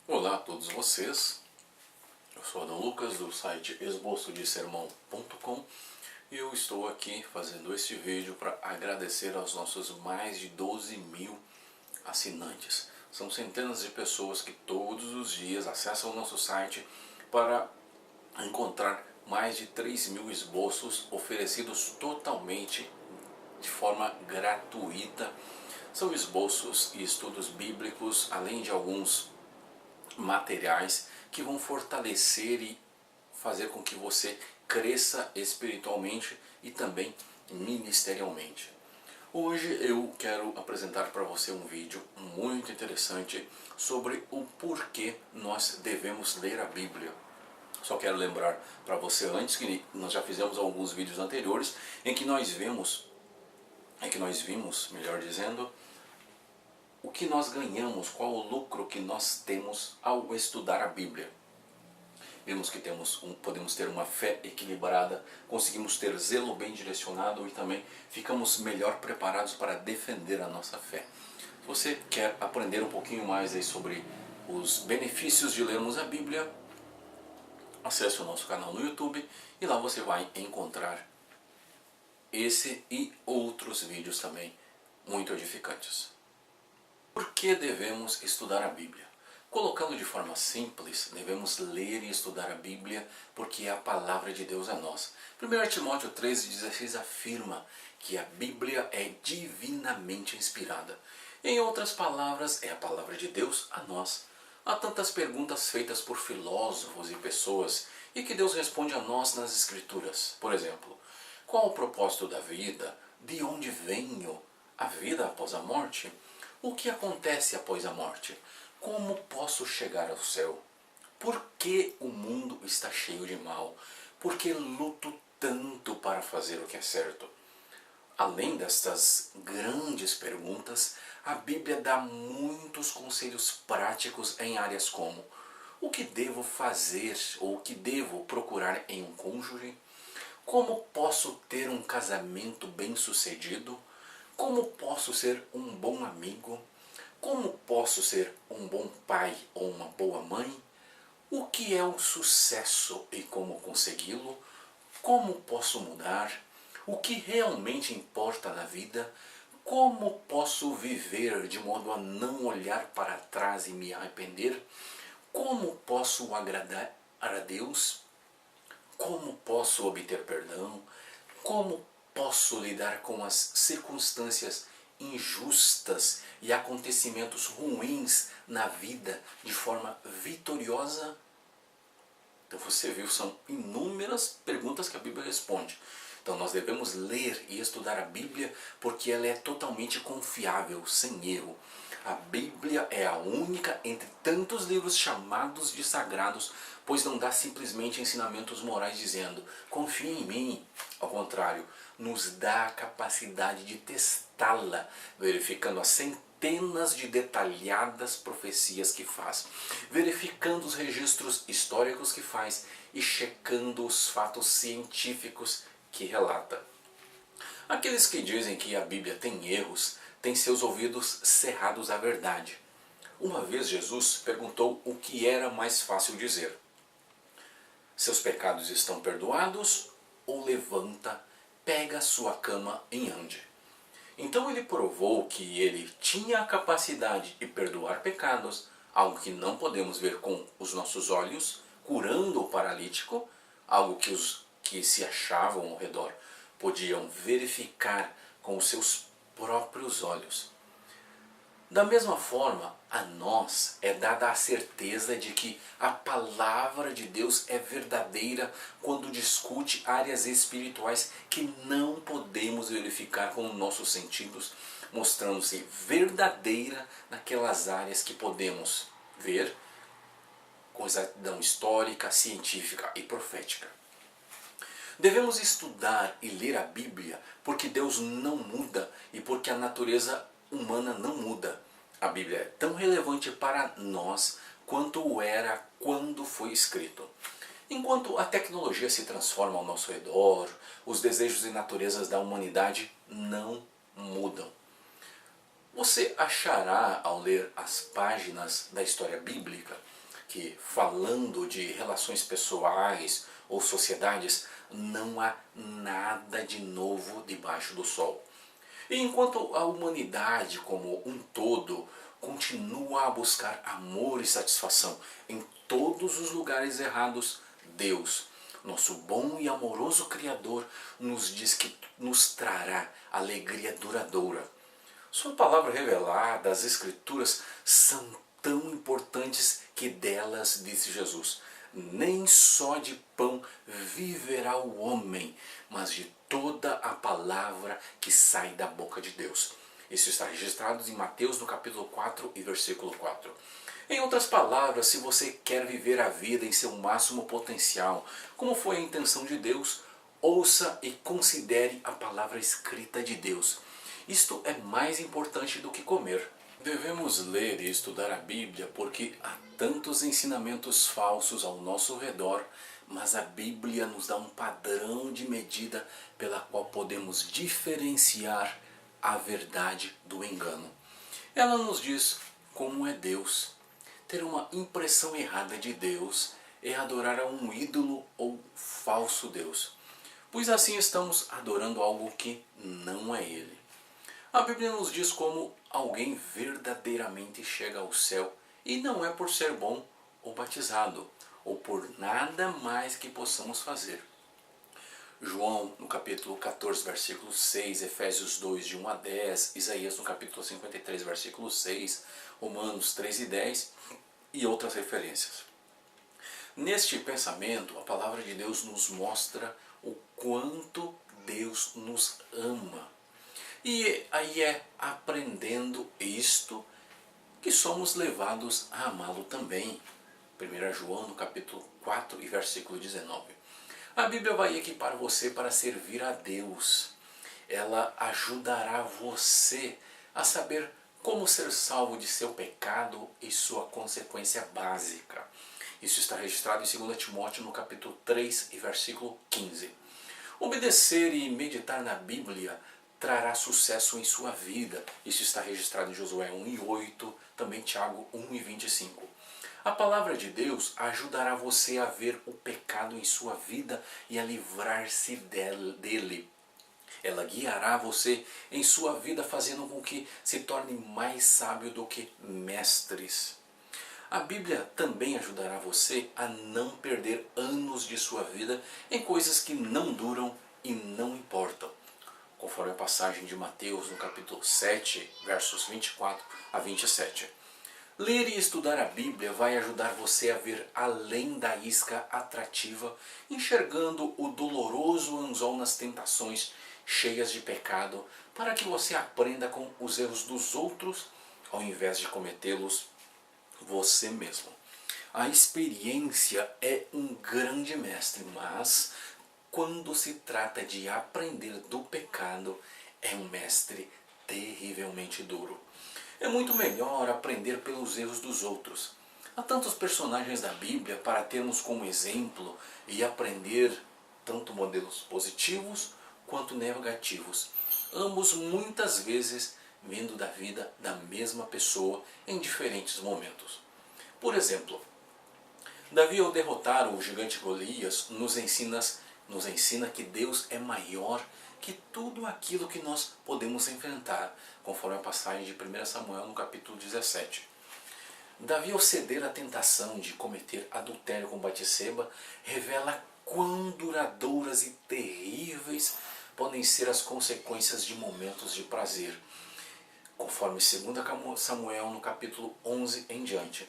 Olá a todos vocês, eu sou Adão Lucas do site esboçodesermão.com e eu estou aqui fazendo este vídeo para agradecer aos nossos mais de 12 mil assinantes. São centenas de pessoas que todos os dias acessam o nosso site para encontrar mais de 3 mil esboços oferecidos totalmente de forma gratuita. São esboços e estudos bíblicos, além de alguns materiais que vão fortalecer e fazer com que você cresça espiritualmente e também ministerialmente. Hoje eu quero apresentar para você um vídeo muito interessante sobre o porquê nós devemos ler a Bíblia. Só quero lembrar para você antes que nós já fizemos alguns vídeos anteriores em que nós vimos, melhor dizendo, o que nós ganhamos, qual o lucro que nós temos ao estudar a Bíblia. Vimos que podemos ter uma fé equilibrada, conseguimos ter zelo bem direcionado e também ficamos melhor preparados para defender a nossa fé. Se você quer aprender um pouquinho mais aí sobre os benefícios de lermos a Bíblia, acesse o nosso canal no YouTube e lá você vai encontrar esse e outros vídeos também muito edificantes. Por que devemos estudar a Bíblia? Colocando de forma simples, devemos ler e estudar a Bíblia porque é a palavra de Deus a nós. 1 Timóteo 13,16 afirma que a Bíblia é divinamente inspirada. Em outras palavras, é a palavra de Deus a nós. Há tantas perguntas feitas por filósofos e pessoas e que Deus responde a nós nas Escrituras. Por exemplo, qual o propósito da vida? De onde venho? A vida após a morte? O que acontece após a morte? Como posso chegar ao céu? Por que o mundo está cheio de mal? Por que luto tanto para fazer o que é certo? Além destas grandes perguntas, a Bíblia dá muitos conselhos práticos em áreas como: o que devo fazer ou o que devo procurar em um cônjuge? Como posso ter um casamento bem-sucedido? Como posso ser um bom amigo? Como posso ser um bom pai ou uma boa mãe? O que é o sucesso e como consegui-lo? Como posso mudar? O que realmente importa na vida? Como posso viver de modo a não olhar para trás e me arrepender? Como posso agradar a Deus? Como posso obter perdão? Como posso lidar com as circunstâncias injustas e acontecimentos ruins na vida de forma vitoriosa? Então você viu, são inúmeras perguntas que a Bíblia responde. Então nós devemos ler e estudar a Bíblia porque ela é totalmente confiável, sem erro. A Bíblia é a única entre tantos livros chamados de sagrados, pois não dá simplesmente ensinamentos morais dizendo: confie em mim. Ao contrário, nos dá a capacidade de testá-la, verificando as centenas de detalhadas profecias que faz, verificando os registros históricos que faz e checando os fatos científicos que relata. Aqueles que dizem que a Bíblia tem erros têm seus ouvidos cerrados à verdade. Uma vez Jesus perguntou o que era mais fácil dizer: seus pecados estão perdoados? Ou levanta, pega a sua cama e ande. Então ele provou que ele tinha a capacidade de perdoar pecados, algo que não podemos ver com os nossos olhos, curando o paralítico, algo que os que se achavam ao redor podiam verificar com os seus próprios olhos. Da mesma forma, a nós é dada a certeza de que a palavra de Deus é verdadeira quando discute áreas espirituais que não podemos verificar com nossos sentidos, mostrando-se verdadeira naquelas áreas que podemos ver com exatidão histórica, científica e profética. Devemos estudar e ler a Bíblia porque Deus não muda e porque a natureza humana não muda. A Bíblia é tão relevante para nós quanto o era quando foi escrito. Enquanto a tecnologia se transforma ao nosso redor, os desejos e naturezas da humanidade não mudam. Você achará ao ler as páginas da história bíblica que, falando de relações pessoais ou sociedades, não há nada de novo debaixo do sol. E enquanto a humanidade como um todo continua a buscar amor e satisfação em todos os lugares errados, Deus, nosso bom e amoroso Criador, nos diz que nos trará alegria duradoura. Sua palavra revelada, as Escrituras, são tão importantes que delas, disse Jesus, nem só de pão viverá o homem, mas de toda a palavra que sai da boca de Deus. Isso está registrado em Mateus no capítulo 4 e versículo 4. Em outras palavras, se você quer viver a vida em seu máximo potencial, como foi a intenção de Deus, ouça e considere a palavra escrita de Deus. Isto é mais importante do que comer. Devemos ler e estudar a Bíblia porque há tantos ensinamentos falsos ao nosso redor, mas a Bíblia nos dá um padrão de medida pela qual podemos diferenciar a verdade do engano. Ela nos diz como é Deus. Ter uma impressão errada de Deus é adorar a um ídolo ou falso Deus, pois assim estamos adorando algo que não é Ele. A Bíblia nos diz como alguém verdadeiramente chega ao céu e não é por ser bom ou batizado, ou por nada mais que possamos fazer. João no capítulo 14, versículo 6, Efésios 2, de 1 a 10, Isaías no capítulo 53, versículo 6, Romanos 3 e 10 e outras referências. Neste pensamento, a palavra de Deus nos mostra o quanto Deus nos ama. E aí é aprendendo isto que somos levados a amá-lo também. 1 João no capítulo 4 e versículo 19. A Bíblia vai equipar você para servir a Deus. Ela ajudará você a saber como ser salvo de seu pecado e sua consequência básica. Isso está registrado em 2 Timóteo no capítulo 3 e versículo 15. Obedecer e meditar na Bíblia trará sucesso em sua vida. Isso está registrado em Josué 1 e 8, também Tiago 1 e 25. A palavra de Deus ajudará você a ver o pecado em sua vida e a livrar-se dele. Ela guiará você em sua vida, fazendo com que se torne mais sábio do que mestres. A Bíblia também ajudará você a não perder anos de sua vida em coisas que não duram e não importam, conforme a passagem de Mateus no capítulo 7, versos 24 a 27. Ler e estudar a Bíblia vai ajudar você a ver além da isca atrativa, enxergando o doloroso anzol nas tentações cheias de pecado, para que você aprenda com os erros dos outros, ao invés de cometê-los você mesmo. A experiência é um grande mestre, mas quando se trata de aprender do pecado, é um mestre terrivelmente duro. É muito melhor aprender pelos erros dos outros. Há tantos personagens da Bíblia para termos como exemplo e aprender tanto modelos positivos quanto negativos, ambos muitas vezes vindo da vida da mesma pessoa em diferentes momentos. Por exemplo, Davi, ao derrotar o gigante Golias, nos ensina que Deus é maior que tudo aquilo que nós podemos enfrentar, conforme a passagem de 1 Samuel no capítulo 17. Davi, ao ceder à tentação de cometer adultério com Batseba, revela quão duradouras e terríveis podem ser as consequências de momentos de prazer, conforme 2 Samuel no capítulo 11 em diante.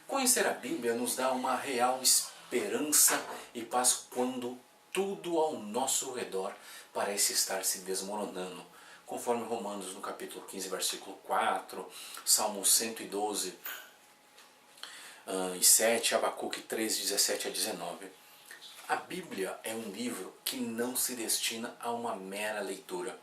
Conhecer a Bíblia nos dá uma real esperança e paz quando tudo ao nosso redor parece estar se desmoronando, conforme Romanos no capítulo 15, versículo 4, Salmo 112 e 7, Abacuque 3, 17 a 19. A Bíblia é um livro que não se destina a uma mera leitura.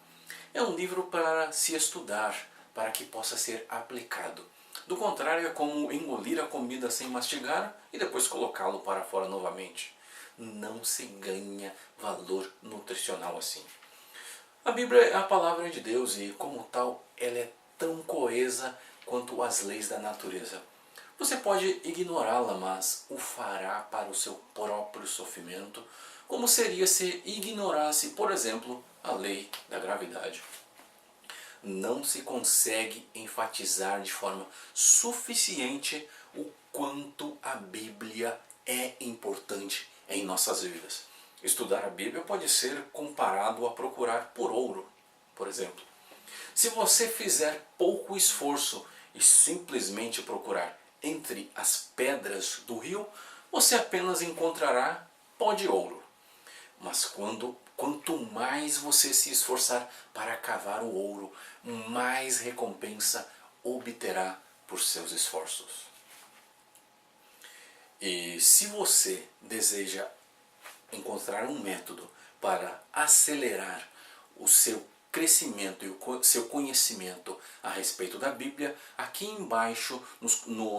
É um livro para se estudar, para que possa ser aplicado. Do contrário, é como engolir a comida sem mastigar e depois colocá-lo para fora novamente. Não se ganha valor nutricional assim. A Bíblia é a palavra de Deus e, como tal, ela é tão coesa quanto as leis da natureza. Você pode ignorá-la, mas o fará para o seu próprio sofrimento, como seria se ignorasse, por exemplo, a lei da gravidade. Não se consegue enfatizar de forma suficiente o quanto a Bíblia é importante em nossas vidas. Estudar a Bíblia pode ser comparado a procurar por ouro, por exemplo. Se você fizer pouco esforço e simplesmente procurar entre as pedras do rio, você apenas encontrará pó de ouro. Mas quanto mais você se esforçar para cavar o ouro, mais recompensa obterá por seus esforços. E se você deseja encontrar um método para acelerar o seu crescimento e o seu conhecimento a respeito da Bíblia, aqui embaixo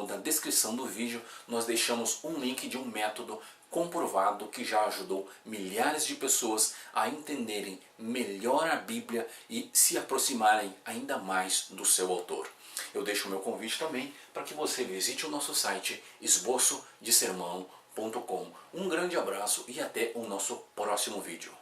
na descrição do vídeo nós deixamos um link de um método comprovado que já ajudou milhares de pessoas a entenderem melhor a Bíblia e se aproximarem ainda mais do seu autor. Eu deixo o meu convite também para que você visite o nosso site esboçodesermão.com. Um grande abraço e até o nosso próximo vídeo.